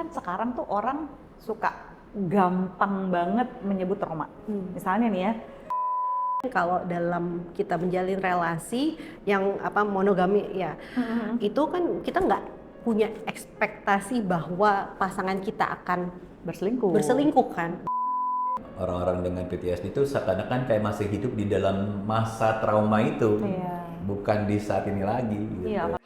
kan sekarang tuh orang suka gampang banget menyebut trauma. Misalnya nih ya, kalau dalam kita menjalin relasi yang monogami ya, itu kan kita nggak punya ekspektasi bahwa pasangan kita akan berselingkuh kan. Orang-orang dengan PTSD itu seakan-akan kayak masih hidup di dalam masa trauma itu, bukan di saat ini lagi. Gitu. Iya.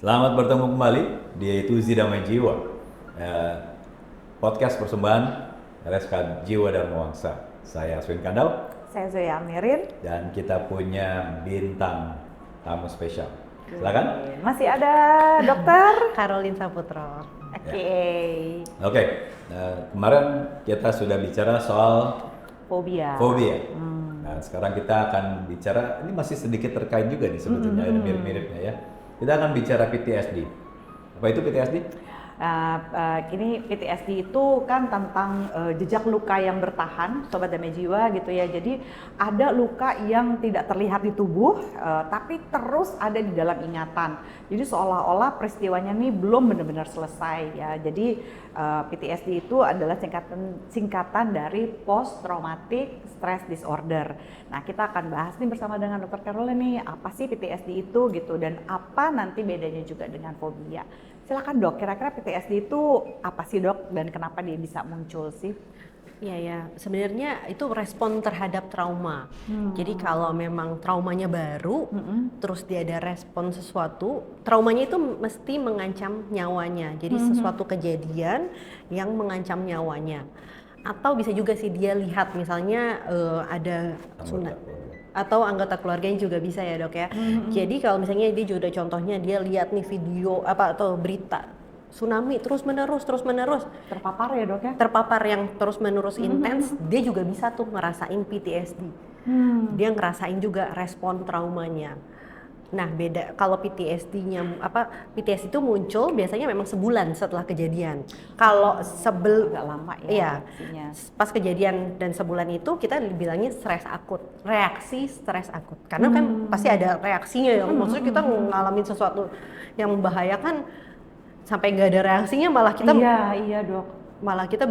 Selamat bertemu kembali di Tuzi Damai Jiwa, podcast persembahan RSK Jiwa Dharma Wangsa. Saya Aswin Kandau. Saya Zoya Amirin. Dan kita punya bintang tamu spesial. Silakan. Masih ada Dokter Caroline Saputro. Oke. Kemarin kita sudah bicara soal Fobia. Nah, sekarang kita akan bicara, ini masih sedikit terkait juga nih sebetulnya, ada mirip-miripnya ya. Kita akan bicara PTSD. Apa itu PTSD? Kini PTSD itu kan tentang jejak luka yang bertahan, Sobat Damai Jiwa gitu ya. Jadi ada luka yang tidak terlihat di tubuh, tapi terus ada di dalam ingatan. Jadi seolah-olah peristiwanya nih belum benar-benar selesai ya. Jadi PTSD itu adalah singkatan dari Post Traumatic Stress Disorder. Nah, kita akan bahas nih bersama dengan Dr. Caroline nih, apa sih PTSD itu gitu, dan apa nanti bedanya juga dengan fobia. Silakan Dok, kira-kira PTSD itu apa sih Dok, dan kenapa dia bisa muncul sih? Iya ya, sebenarnya itu respon terhadap trauma. Jadi kalau memang traumanya baru, terus dia ada respon sesuatu, traumanya itu mesti mengancam nyawanya. Jadi sesuatu kejadian yang mengancam nyawanya. Atau bisa juga sih dia lihat misalnya ada sunat atau anggota keluarganya juga bisa ya Dok ya. Jadi kalau misalnya dia juga contohnya dia lihat nih video atau berita tsunami terus menerus Terpapar ya Dok ya? Terpapar yang terus menerus intens, dia juga bisa tuh ngerasain PTSD. Dia ngerasain juga respon traumanya. Nah, beda kalau PTSD itu muncul biasanya memang sebulan setelah kejadian. Kalau agak lama ya. Iya. Pas kejadian dan sebulan itu kita bilangnya reaksi stres akut. Karena kan pasti ada reaksinya ya. Maksudnya kita ngalamin sesuatu yang membahayakan sampai nggak ada reaksinya malah kita Iya Dok. Malah kita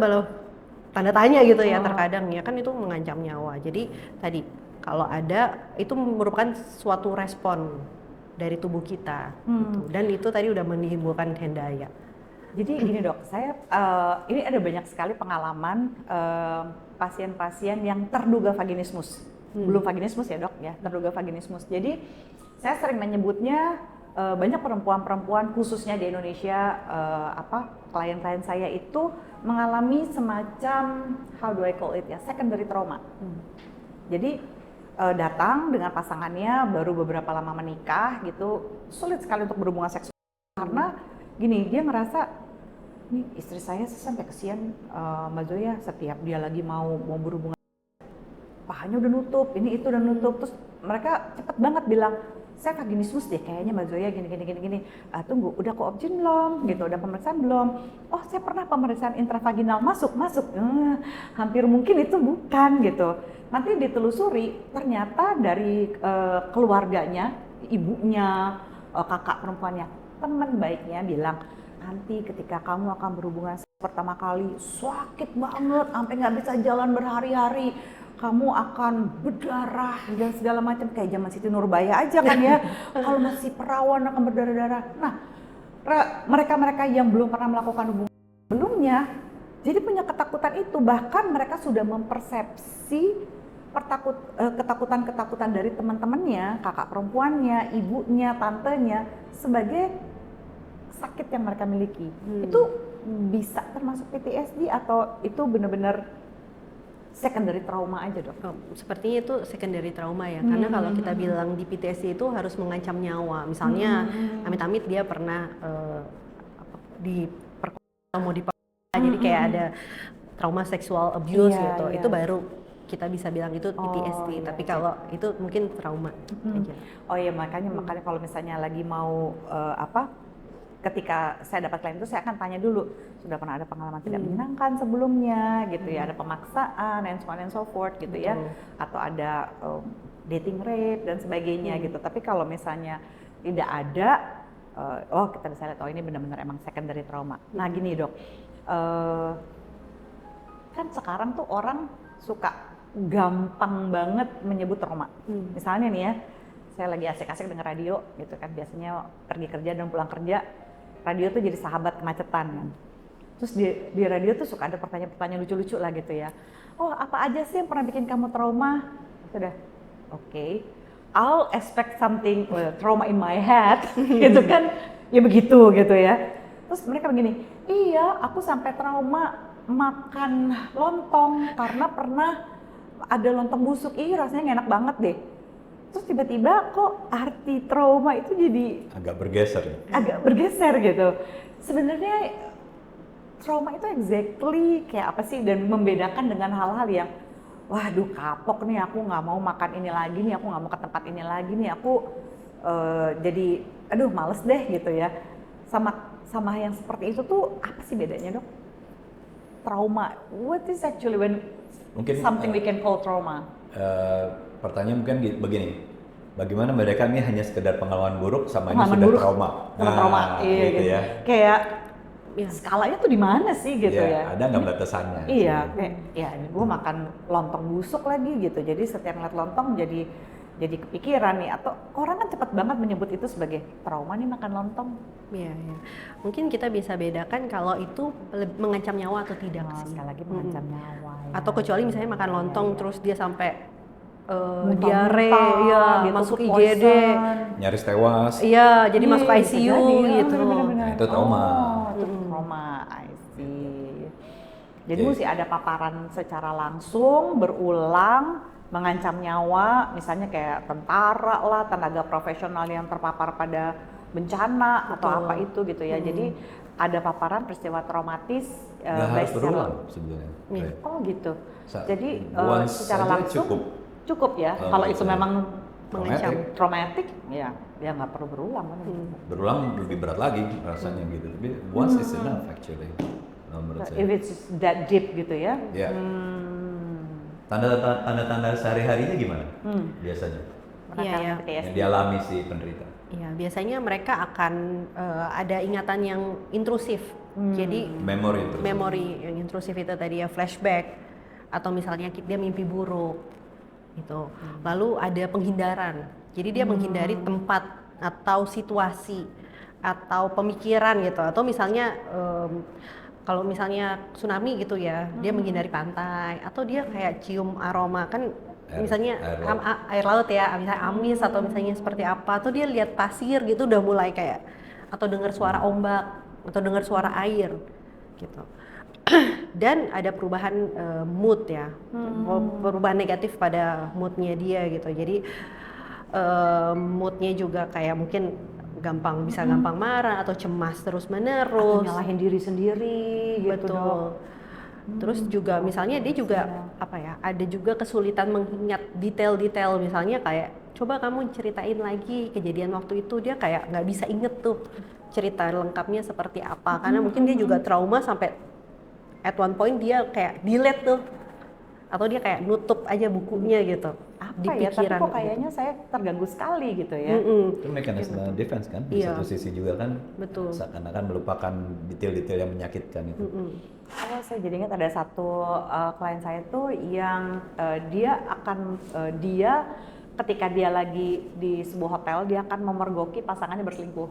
tanda tanya gitu ya terkadang ya, kan itu mengancam nyawa. Jadi tadi kalau ada itu merupakan suatu respon dari tubuh kita gitu. Dan itu tadi udah menimbulkan hendaya. Jadi gini Dok, saya ini ada banyak sekali pengalaman pasien-pasien yang terduga vaginismus. Belum vaginismus ya Dok ya, terduga vaginismus. Jadi saya sering menyebutnya banyak perempuan-perempuan khususnya di Indonesia, klien-klien saya itu mengalami semacam, how do I call it ya, secondary trauma. Jadi datang dengan pasangannya baru beberapa lama menikah gitu, sulit sekali untuk berhubungan seksual karena gini, dia ngerasa nih istri saya sampai kesian Mbak Zoya, setiap dia lagi mau berhubungan pahanya udah nutup, ini itu udah nutup, terus mereka cepet banget bilang saya vaginismus deh kayaknya Mbak Zoya gini. Tunggu, udah koopjin belum? Gitu, udah pemeriksaan belum? Oh, saya pernah pemeriksaan intravaginal, masuk. Hampir mungkin itu bukan gitu. Nanti ditelusuri, ternyata dari keluarganya, ibunya, kakak perempuannya, teman baiknya bilang, nanti ketika kamu akan berhubungan pertama kali, sakit banget, sampai nggak bisa jalan berhari-hari. Kamu akan berdarah dan segala macam, kayak zaman Siti Nurbaya aja kan ya. Kalau masih perawan akan berdarah-darah. Nah, mereka-mereka yang belum pernah melakukan hubungan sebelumnya, jadi punya ketakutan itu. Bahkan mereka sudah mempersepsi ketakutan-ketakutan dari teman-temannya, kakak perempuannya, ibunya, tantenya sebagai sakit yang mereka miliki. Itu bisa termasuk PTSD atau itu benar-benar secondary trauma aja Dok? Sepertinya itu secondary trauma ya, karena kalau kita bilang di PTSD itu harus mengancam nyawa. Misalnya amit-amit dia pernah diperkosa, mau diperkosa, jadi kayak ada trauma sexual abuse gitu. Itu baru kita bisa bilang itu PTSD. Tapi kalau itu mungkin trauma aja. Oh iya, makanya kalau misalnya lagi mau ketika saya dapat klien itu saya akan tanya dulu, sudah pernah ada pengalaman tidak menyenangkan sebelumnya gitu ya, ada pemaksaan and so on and so forth gitu ya, atau ada dating rape dan sebagainya gitu. Tapi kalau misalnya tidak ada, oh kita bisa lihat, oh ini benar-benar emang secondary trauma. Nah gini dok, kan sekarang tuh orang suka gampang banget menyebut trauma. Misalnya nih ya, saya lagi asik-asik denger radio gitu kan, biasanya pergi kerja dan pulang kerja, radio tuh jadi sahabat kemacetan kan. Terus di radio tuh suka ada pertanyaan-pertanyaan lucu-lucu lah gitu ya. Oh apa aja sih yang pernah bikin kamu trauma? Sudah, oke. I'll expect something trauma in my head gitu kan, ya begitu gitu ya. Terus mereka begini, iya aku sampai trauma makan lontong karena pernah ada lontong busuk, rasanya nggak enak banget deh. Terus tiba-tiba kok arti trauma itu jadi agak bergeser ya? Agak bergeser gitu. Sebenarnya trauma itu exactly kayak apa sih, dan membedakan dengan hal-hal yang waduh kapok nih, aku nggak mau makan ini lagi nih, aku nggak mau ke tempat ini lagi nih, aku jadi aduh males deh gitu ya. Sama yang seperti itu tuh apa sih bedanya dok? Trauma, what is actually when mungkin something we can call trauma? Pertanyaan mungkin begini, bagaimana membedakan ini hanya sekedar pengalaman buruk sama ini sudah buruk, trauma? Sama trauma, iya gitu ya. Kayak skalanya tuh di mana sih gitu ya? Ada nggak batasannya? Iya, kayak ya gue makan lontong busuk lagi gitu, jadi setiap ngeliat lontong jadi kepikiran nih, atau orang kan cepat banget menyebut itu sebagai trauma nih makan lontong. Iya, ya. Mungkin kita bisa bedakan kalau itu mengancam nyawa atau tidak sih. Sekali lagi mengancam nyawa. Ya. Atau kecuali misalnya makan lontong terus dia sampai diare, ya, gitu, masuk food IGD, poison. Nyaris tewas. Iya, jadi masuk ICU gitu. Nah, itu trauma. Itu trauma, I see. Jadi Yes. mesti ada paparan secara langsung, berulang, mengancam nyawa, misalnya kayak tentara lah, tenaga profesional yang terpapar pada bencana atau apa itu gitu ya. Jadi ada paparan peristiwa traumatis. Nggak harus berulang sebenarnya. Iya. Oh gitu. Jadi once secara saja langsung cukup ya. Kalau itu memang mengancam traumatik, ya nggak perlu berulang kan. Berulang lebih berat lagi rasanya gitu. Tapi once is enough actually. Menurut saya. If it's that deep gitu ya. Ya. Tanda-tanda sehari-harinya gimana biasanya? Iya, Yang dialami si penderita. Iya, biasanya mereka akan ada ingatan yang intrusif. Jadi memori yang intrusif itu tadi ya, flashback, atau misalnya dia mimpi buruk gitu. Lalu ada penghindaran. Jadi dia menghindari tempat atau situasi atau pemikiran gitu. Atau misalnya kalau misalnya tsunami gitu ya, dia menghindari pantai, atau dia kayak cium aroma kan, misalnya air laut ya, misalnya amis atau misalnya seperti apa, atau dia lihat pasir gitu udah mulai kayak, atau dengar suara ombak atau dengar suara air gitu. Dan ada perubahan mood ya, perubahan negatif pada moodnya dia gitu. Jadi moodnya juga kayak mungkin gampang marah atau cemas terus menerus, atau nyalahin diri sendiri gitu. Betul. Terus juga misalnya dia juga apa ya, ada juga kesulitan mengingat detail-detail, misalnya kayak coba kamu ceritain lagi kejadian waktu itu, dia kayak nggak bisa inget tuh cerita lengkapnya seperti apa, karena mungkin dia juga trauma sampai at one point dia kayak delete tuh, atau dia kayak nutup aja bukunya gitu di pikiran. Tapi kok kayaknya saya terganggu sekali gitu ya. Itu mekanisme defense kan, di satu sisi juga kan. Betul. Seakan-akan melupakan detail-detail yang menyakitkan itu. Oh, saya jadi ingat ada satu klien saya tuh yang dia ketika dia lagi di sebuah hotel, dia akan memergoki pasangannya berselingkuh.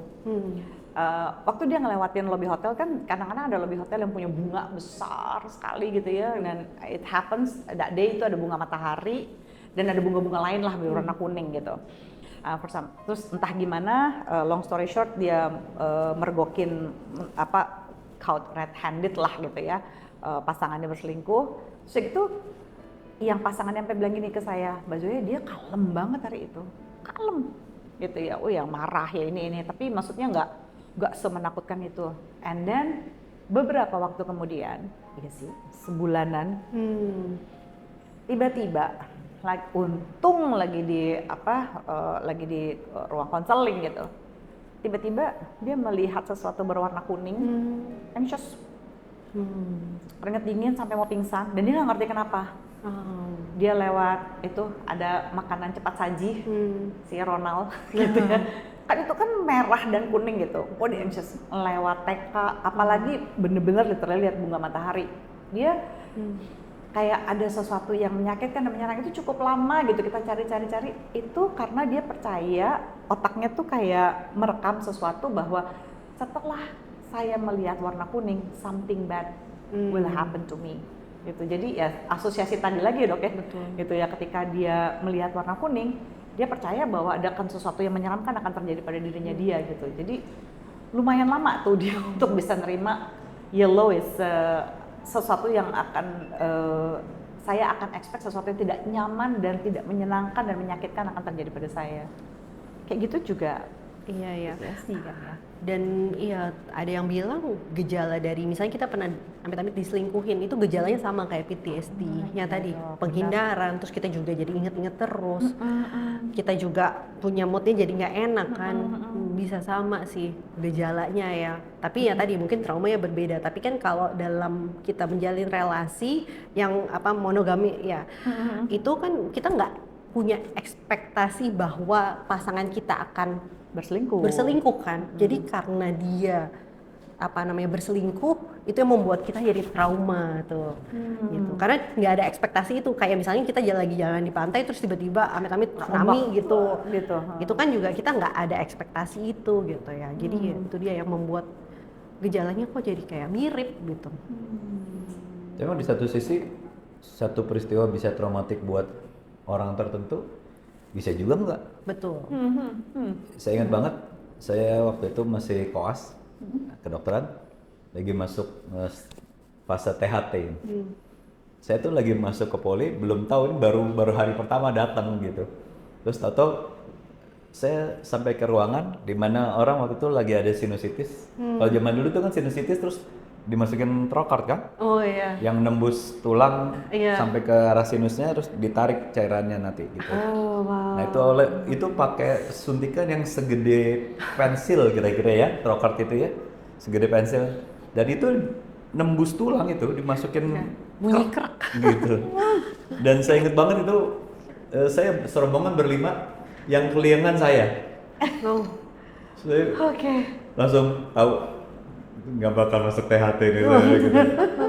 Waktu dia ngelewatin lobby hotel kan, kadang-kadang ada lobby hotel yang punya bunga besar sekali gitu ya, dan it happens that day itu ada bunga matahari dan ada bunga-bunga lain lah berwarna kuning gitu. Terus entah gimana, long story short, dia mergokin caught red-handed lah gitu ya, pasangannya berselingkuh. Terus itu yang pasangannya sampai bilang gini ke saya, Mbak Zoya, dia kalem banget hari itu, kalem gitu ya. Oh yang marah ya ini, tapi maksudnya nggak semenakutkan itu. And then beberapa waktu kemudian, iya sih sebulanan, tiba-tiba untung lagi di ruang konseling gitu, tiba-tiba dia melihat sesuatu berwarna kuning, anxious, keringet dingin sampai mau pingsan, dan dia nggak ngerti kenapa. Dia lewat itu ada makanan cepat saji, si Ronald gitu ya. Kan itu kan merah dan kuning gitu. Oh dia anxious lewat TK, apalagi bener-bener literally lihat bunga matahari. Dia kayak ada sesuatu yang menyakitkan dan menyerang itu cukup lama gitu, kita cari-cari itu karena dia percaya otaknya tuh kayak merekam sesuatu bahwa setelah saya melihat warna kuning, something bad will happen to me. Gitu. Jadi ya asosiasi tadi lagi ya dok ya. Betul. Gitu ya, ketika dia melihat warna kuning, dia percaya bahwa ada kan sesuatu yang menyeramkan akan terjadi pada dirinya dia gitu. Jadi lumayan lama tuh dia untuk bisa nerima yellow is sesuatu yang akan saya akan expect sesuatu yang tidak nyaman dan tidak menyenangkan dan menyakitkan akan terjadi pada saya. Kayak gitu juga. Iya. PTSD kan ya. Dan iya, ada yang bilang gejala dari misalnya kita pernah amit-amit diselingkuhin, itu gejalanya sama kayak PTSD-nya tadi, penghindaran, terus kita juga jadi inget-inget terus, kita juga punya moodnya jadi nggak enak kan, bisa sama sih gejalanya ya. Tapi ya tadi mungkin traumanya berbeda. Tapi kan kalau dalam kita menjalin relasi yang monogami ya, itu kan kita nggak punya ekspektasi bahwa pasangan kita akan berselingkuh kan. Jadi karena dia berselingkuh, itu yang membuat kita jadi trauma tuh. Gitu. Karena nggak ada ekspektasi itu, kayak misalnya kita lagi jalan di pantai terus tiba-tiba amit-amit tsunami gitu. Itu kan juga kita nggak ada ekspektasi itu gitu ya. Jadi ya, itu dia yang membuat gejalanya kok jadi kayak mirip gitu. Memang di satu sisi satu peristiwa bisa traumatik buat orang tertentu, bisa juga enggak. Betul. Saya ingat banget, saya waktu itu masih koas kedokteran, lagi masuk fase THT. Saya tuh lagi masuk ke poli, belum tahu ini baru hari pertama datang gitu. Terus tahu saya sampai ke ruangan di mana orang waktu itu lagi ada sinusitis. Kalau zaman dulu tuh kan sinusitis terus dimasukin trokard kan? Oh iya. Yang nembus tulang sampai ke arah sinusnya terus ditarik cairannya nanti gitu. Oh wow. Nah itu pakai suntikan yang segede pensil kira-kira ya, trokard itu ya, segede pensil. Dan itu nembus tulang itu dimasukin bunyi kerak gitu. Dan saya inget banget itu saya serombongan berlima yang keliengan saya. Saya langsung tahu nggak bakal masuk THT nih gitu.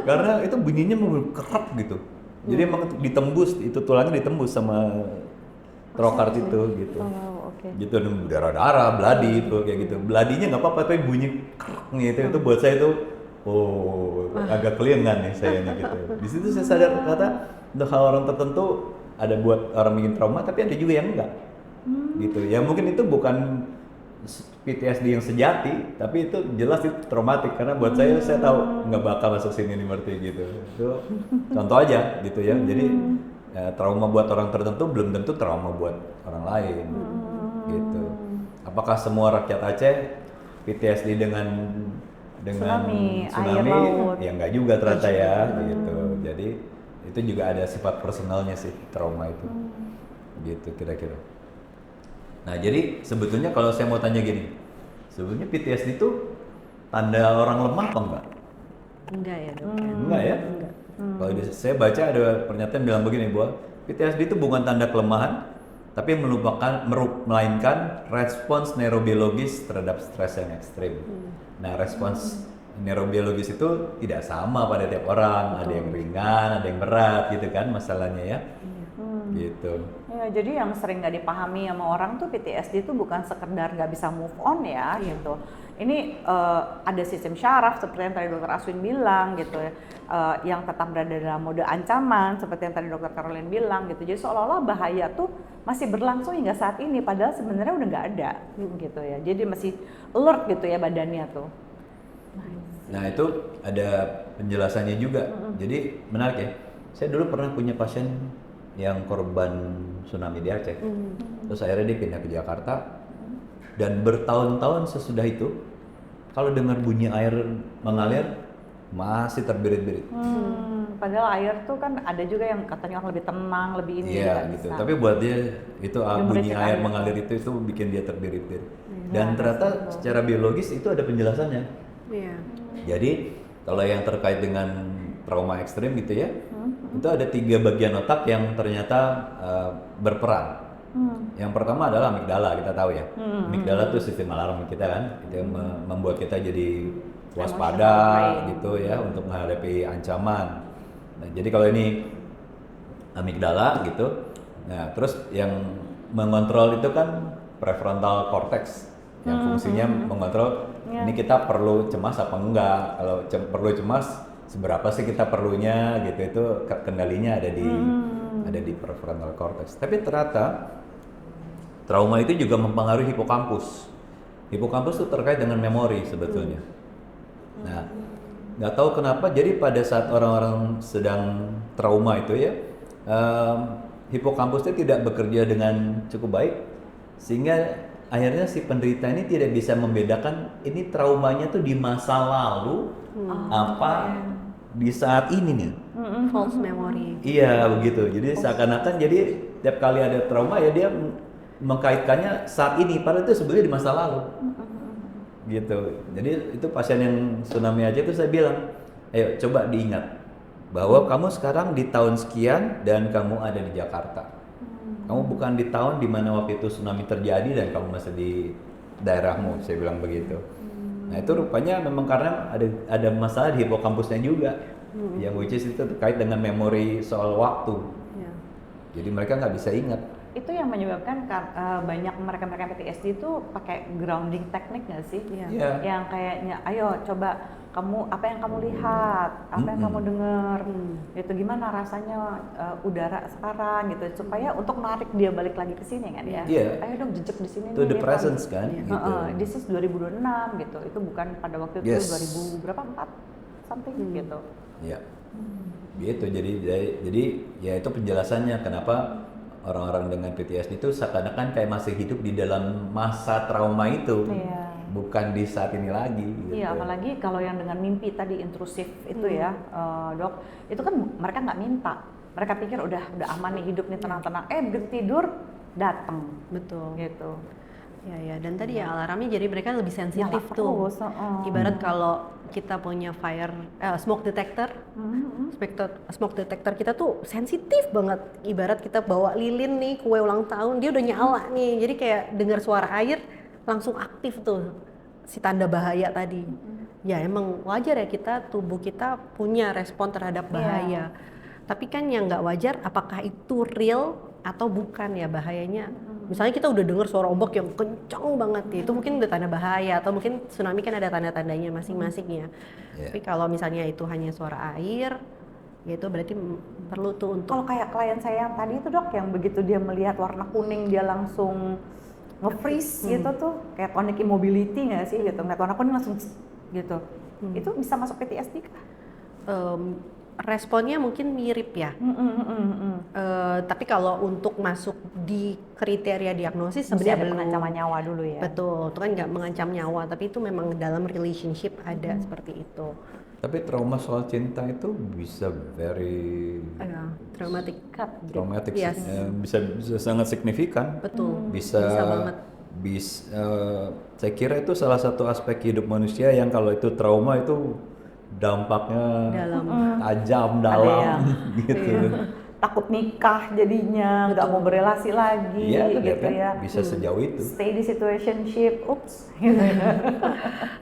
Karena itu bunyinya kerak gitu. Jadi emang ditembus, itu tulangnya ditembus sama trokard itu gitu. Gitu darah-darah, bloody itu kayak gitu. Bloody-nya nggak apa-apa tapi bunyi kerak gitu. Itu buat saya itu agak keliengan nih saya nih gitu. Di situ saya sadar kata untuk hal orang tertentu ada buat orang bikin trauma tapi ada juga yang enggak. Gitu. Ya mungkin itu bukan PTSD yang sejati, tapi itu jelas itu traumatik karena buat saya tahu nggak bakal masuk sini nih berarti gitu. Itu contoh aja gitu ya. Jadi trauma buat orang tertentu belum tentu trauma buat orang lain gitu. Apakah semua rakyat Aceh PTSD dengan tsunami air laut? Ya nggak juga ternyata ya gitu. Jadi itu juga ada sifat personalnya sih trauma itu. Gitu kira-kira. Nah jadi sebetulnya kalau saya mau tanya gini, sebetulnya PTSD itu tanda orang lemah apa enggak? Enggak ya dok? Enggak ya? Enggak. Kalau saya baca ada pernyataan bilang begini bahwa PTSD itu bukan tanda kelemahan, tapi melainkan respons neurobiologis terhadap stres yang ekstrim. Nah respons neurobiologis itu tidak sama pada tiap orang, ada yang ringan, ada yang berat gitu kan masalahnya ya. Gitu. Ya, jadi yang sering nggak dipahami sama orang tuh PTSD itu bukan sekedar nggak bisa move on ya gitu. Ini ada sistem syaraf seperti yang tadi Dr. Aswin bilang gitu ya, yang tetap berada dalam mode ancaman seperti yang tadi Dr. Caroline bilang gitu. Jadi seolah-olah bahaya tuh masih berlangsung hingga saat ini, padahal sebenarnya udah nggak ada gitu ya. Jadi masih alert gitu ya badannya tuh. Nah itu ada penjelasannya juga. Jadi menarik ya. Saya dulu pernah punya pasien yang korban tsunami di Aceh. Terus akhirnya dia pindah ke Jakarta dan bertahun-tahun sesudah itu kalau dengar bunyi air mengalir masih terbirit-birit. Padahal air tuh kan ada juga yang katanya orang lebih tenang, lebih ini. Iya gitu. Tapi buat dia itu bunyi mericik air air. mengalir itu bikin dia terbirit-birit. Dan Ya, ternyata betul. secara biologis itu ada penjelasannya. Iya. Jadi kalau yang terkait dengan trauma ekstrim gitu ya, itu ada 3 bagian otak yang ternyata berperan. Yang pertama adalah amigdala, kita tahu ya. Amigdala itu sistem alarm kita kan, itu yang membuat kita jadi waspada gitu ya untuk menghadapi ancaman. Nah, jadi kalau ini amigdala gitu, nah terus yang mengontrol itu kan prefrontal cortex yang fungsinya mengontrol ini kita perlu cemas apa enggak. Kalau perlu cemas seberapa sih kita perlunya gitu, itu kendalinya ada di prefrontal cortex. Tapi ternyata trauma itu juga mempengaruhi hipokampus. Hipokampus itu terkait dengan memori sebetulnya. Nah, nggak tahu kenapa jadi pada saat orang-orang sedang trauma itu ya, hipokampusnya tidak bekerja dengan cukup baik, sehingga akhirnya si penderita ini tidak bisa membedakan ini traumanya tuh di masa lalu apa di saat ini nih. False memory. Iya begitu. Jadi seakan-akan jadi tiap kali ada trauma ya dia mengkaitkannya saat ini, padahal itu sebenarnya di masa lalu. Gitu. Jadi itu pasien yang tsunami aja itu saya bilang, ayo coba diingat bahwa kamu sekarang di tahun sekian dan kamu ada di Jakarta. Kamu bukan di tahun di mana waktu itu tsunami terjadi dan kamu masih di daerahmu, saya bilang begitu. Nah itu rupanya memang karena ada masalah di hipokampusnya juga, yang which is itu terkait dengan memori soal waktu. Jadi mereka nggak bisa ingat. Itu yang menyebabkan banyak mereka-mereka PTSD itu pakai grounding teknik nggak sih? Iya. Yang kayaknya, ayo coba kamu apa yang kamu lihat, apa yang kamu dengar, gitu gimana rasanya udara sekarang gitu, supaya untuk menarik dia balik lagi ke sini kan ya. Iya. Ayo dong jejak di sini. To the presence kan. Gitu. This is 2026 gitu, itu bukan pada waktu itu 2000 berapa 4 something gitu. Iya. Gitu. Jadi ya itu penjelasannya kenapa orang-orang dengan PTSD itu seakan-akan kayak masih hidup di dalam masa trauma itu, bukan di saat ini lagi. Gitu. Iya, apalagi kalau yang dengan mimpi tadi intrusif itu ya, dok, itu kan mereka nggak minta, mereka pikir udah aman nih hidup nih tenang-tenang, begitu tidur datang, Betul. gitu. Ya, dan tadi ya alarmnya jadi mereka lebih sensitif Nyala tuh. terus, Ibarat kalau kita punya smoke detector, smoke detector kita tuh sensitif banget. Ibarat kita bawa lilin nih, kue ulang tahun, dia udah nyala nih. Jadi kayak dengar suara air langsung aktif tuh si tanda bahaya tadi. Ya emang wajar ya tubuh kita punya respon terhadap bahaya. Tapi kan yang nggak wajar apakah itu real atau bukan ya bahayanya. Misalnya kita udah dengar suara ombak yang kencang banget ya, itu mungkin udah tanda bahaya, atau mungkin tsunami kan ada tanda-tandanya masing-masing ya. Tapi kalau misalnya itu hanya suara air, ya itu berarti perlu tuh untuk. Kalau kayak klien saya yang tadi itu dok, yang begitu dia melihat warna kuning dia langsung nge-freeze gitu tuh, kayak tonic immobility nggak sih gitu, ngeliat warna kuning langsung gitu. Itu bisa masuk PTSD kah? Responnya mungkin mirip ya. Tapi kalau untuk masuk di kriteria diagnosis sebenarnya belum. Pengancaman nyawa dulu ya. Betul, itu kan nggak mengancam nyawa, tapi itu memang dalam relationship ada seperti itu. Tapi trauma soal cinta itu bisa very Traumatik. traumatic, Yes. bisa sangat signifikan. Betul. Bisa banget. Saya kira itu salah satu aspek hidup manusia yang kalau itu trauma itu dampaknya tajam dalam gitu. Takut nikah jadinya, nggak mau berelasi lagi, Iya, gitu ya. Bisa sejauh itu. Stay di situationship, ups.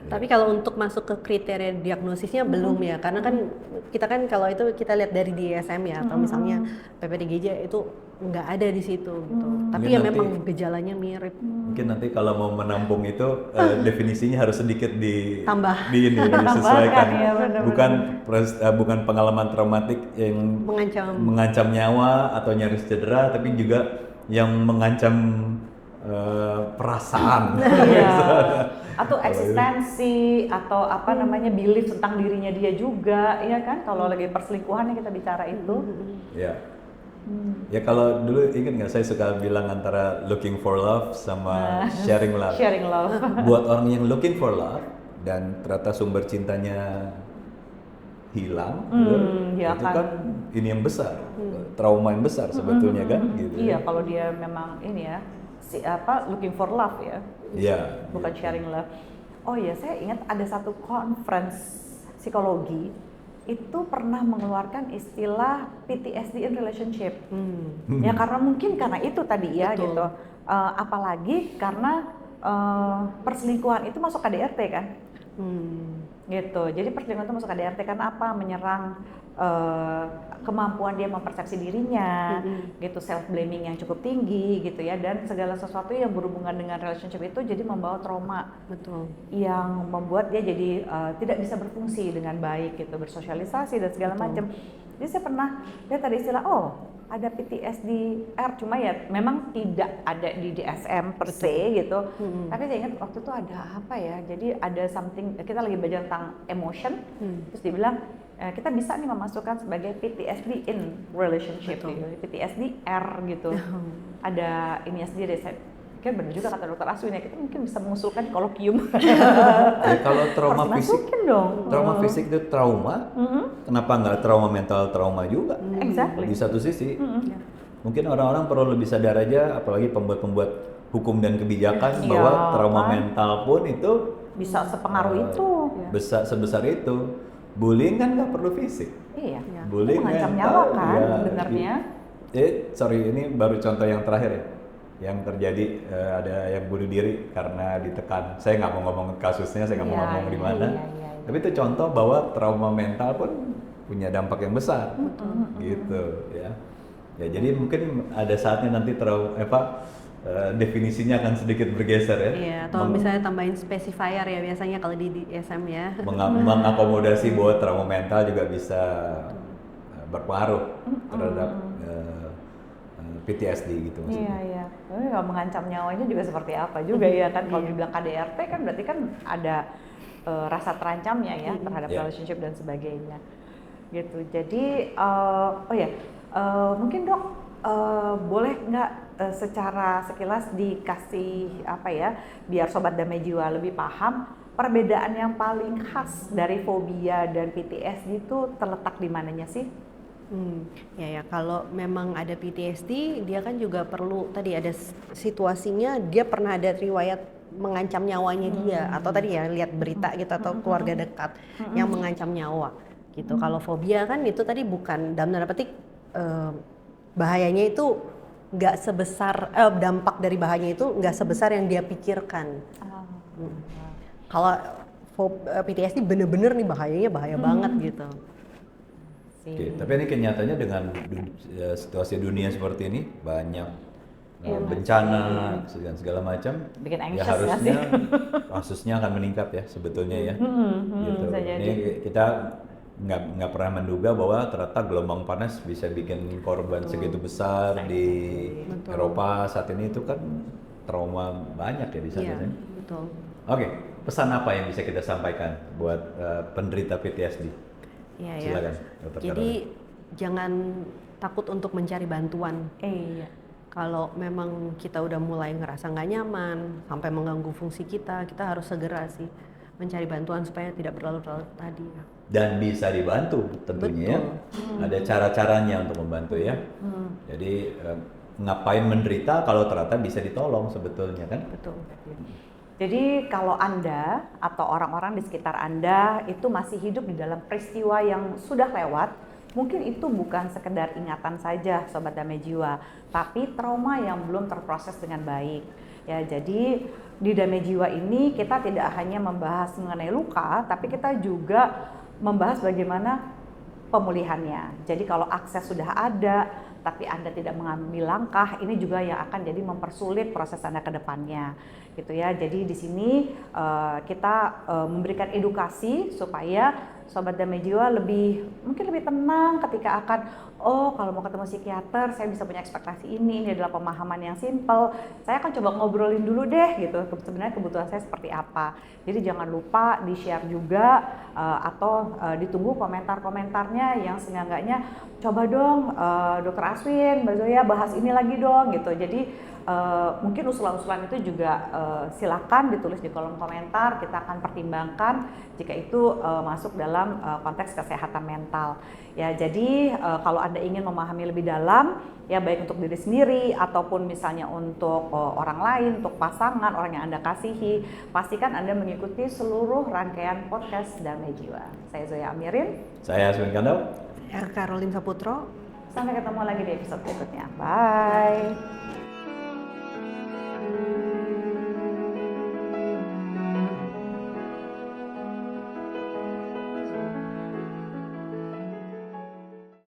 Tapi kalau untuk masuk ke kriteria diagnosisnya belum ya, karena kan kita kalau itu kita lihat dari DSM ya, atau misalnya PPDGJ itu nggak ada di situ gitu. Tapi Mungkin ya nanti, memang gejalanya mirip. Mungkin nanti kalau mau menampung itu definisinya harus sedikit Tambah. disesuaikan. Ya, benar-benar. Bukan pengalaman traumatik yang mengancam nyawa atau nyaris cedera, tapi juga yang mengancam perasaan. Atau eksistensi, atau apa namanya belief tentang dirinya dia juga, ya kan? Kalau lagi perselingkuhan yang kita bicara itu. Ya. Ya kalau dulu ingat nggak, saya suka bilang antara looking for love sama sharing love. Sharing love. Buat orang yang looking for love dan ternyata sumber cintanya hilang, dia itu akan- kan ini yang besar, trauma yang besar sebetulnya kan, gitu. Iya, kalau dia memang ini ya, looking for love ya, Iya. bukan gitu. sharing love. Oh iya, saya ingat ada satu conference psikologi itu pernah mengeluarkan istilah PTSD in relationship. Ya karena mungkin karena itu tadi ya Betul. gitu. Apalagi karena perselingkuhan itu masuk KDRT kan. Gitu. Jadi perselingkuhan itu masuk KDRT kan apa? Menyerang kemampuan dia mempersepsi dirinya, gitu, self blaming yang cukup tinggi gitu ya, dan segala sesuatu yang berhubungan dengan relationship itu jadi membawa trauma. Betul. Yang membuat dia jadi tidak bisa berfungsi dengan baik gitu, bersosialisasi dan segala macam. Jadi saya pernah lihat ada istilah, oh ada PTSD-R, cuma ya memang tidak ada di DSM per se gitu. Tapi saya ingat waktu itu ada apa ya, jadi ada something, kita lagi belajar tentang emotion, terus dibilang kita bisa nih memasukkan sebagai PTSD in relationship, gitu. PTSD-R gitu. Ada ininya sendiri, saya pikir benar juga kata dokter Aswin ya, kita mungkin bisa mengusulkan kolokium. Ya, kalau trauma Harus fisik, dimasukin dong. trauma fisik itu trauma, kenapa nggak trauma mental trauma juga? Exactly. Di satu sisi, mungkin orang-orang perlu lebih sadar aja, apalagi pembuat-pembuat hukum dan kebijakan, Iya, bahwa trauma kan? mental pun itu Bisa sepengaruh itu. sebesar itu. Bullying kan nggak perlu fisik. Iya. Bullying Itu mengancam mental, nyawa kan ya, sebenarnya. sorry, ini baru contoh yang terakhir ya, yang terjadi ada yang bunuh diri karena ditekan. Saya nggak mau ngomong kasusnya, saya nggak mau Iya, ngomong di iya, mana. iya. Tapi itu contoh bahwa trauma mental pun punya dampak yang besar, gitu ya. Ya jadi mungkin ada saatnya nanti definisinya akan sedikit bergeser ya. Iya, atau misalnya tambahin specifier ya biasanya kalau di DSM ya. Mengakomodasi bahwa trauma mental juga bisa berpengaruh terhadap PTSD gitu maksudnya. Iya, iya. Tapi kalau mengancam nyawanya juga seperti apa juga ya kan, kalau dibilang KDRT kan berarti kan ada rasa terancamnya ya terhadap Iya. relationship dan sebagainya. Gitu. Jadi mungkin Dok boleh nggak secara sekilas dikasih apa ya, biar Sobat Damai Jiwa lebih paham perbedaan yang paling khas dari fobia dan PTSD itu terletak di mananya sih? Ya kalau memang ada PTSD, dia kan juga perlu tadi ada situasinya, dia pernah ada riwayat mengancam nyawanya dia, atau tadi ya lihat berita gitu atau keluarga dekat yang mengancam nyawa gitu. Kalau fobia kan itu tadi bukan, dalam tanda petik bahayanya itu nggak sebesar dampak dari bahayanya itu nggak sebesar yang dia pikirkan. Kalau PTSD bener-bener nih bahayanya bahaya banget gitu. Oke, tapi ini kenyataannya dengan situasi dunia seperti ini, banyak bencana dan segala macam, Bikin ya anxious harusnya kasusnya akan meningkat ya sebetulnya ya. Gitu. bisa jadi. Ini kita nggak pernah menduga bahwa ternyata gelombang panas bisa bikin korban segitu besar di Eropa saat ini. Itu kan trauma banyak ya di sana. Iya, Ya. betul. Oke, pesan apa yang bisa kita sampaikan buat penderita PTSD? Iya, Silakan, Dr. Jadi jangan takut untuk mencari bantuan. Iya. Kalau memang kita udah mulai ngerasa nggak nyaman, sampai mengganggu fungsi kita harus segera sih mencari bantuan supaya tidak berlarut-larut tadi. Dan bisa dibantu tentunya. Ada cara-caranya untuk membantu ya. Jadi ngapain menderita kalau ternyata bisa ditolong sebetulnya kan? Betul. Jadi kalau Anda atau orang-orang di sekitar Anda itu masih hidup di dalam peristiwa yang sudah lewat, mungkin itu bukan sekedar ingatan saja Sobat Damai Jiwa, tapi trauma yang belum terproses dengan baik. Ya, jadi di Damai Jiwa ini kita tidak hanya membahas mengenai luka, tapi kita juga membahas bagaimana pemulihannya. Jadi kalau akses sudah ada, tapi Anda tidak mengambil langkah, ini juga yang akan jadi mempersulit proses Anda ke depannya. Gitu ya. Jadi di sini kita memberikan edukasi supaya Sobat Damai Jiwa mungkin lebih tenang ketika akan, kalau mau ketemu psikiater saya bisa punya ekspektasi ini adalah pemahaman yang simple, saya akan coba ngobrolin dulu deh gitu, sebenarnya kebutuhan saya seperti apa. Jadi jangan lupa di-share juga atau ditunggu komentar-komentarnya yang seenggaknya coba dong Dr. Aswin, Mbak Zoya bahas ini lagi dong gitu. Jadi Mungkin usulan-usulan itu juga silakan ditulis di kolom komentar, kita akan pertimbangkan jika itu masuk dalam konteks kesehatan mental. Ya, jadi kalau Anda ingin memahami lebih dalam, ya baik untuk diri sendiri ataupun misalnya untuk orang lain, untuk pasangan, orang yang Anda kasihi, pastikan Anda mengikuti seluruh rangkaian podcast Damai Jiwa. Saya Zoya Amirin. Saya Aswin Kandau. Caroline Saputro. Sampai ketemu lagi di episode berikutnya. Bye.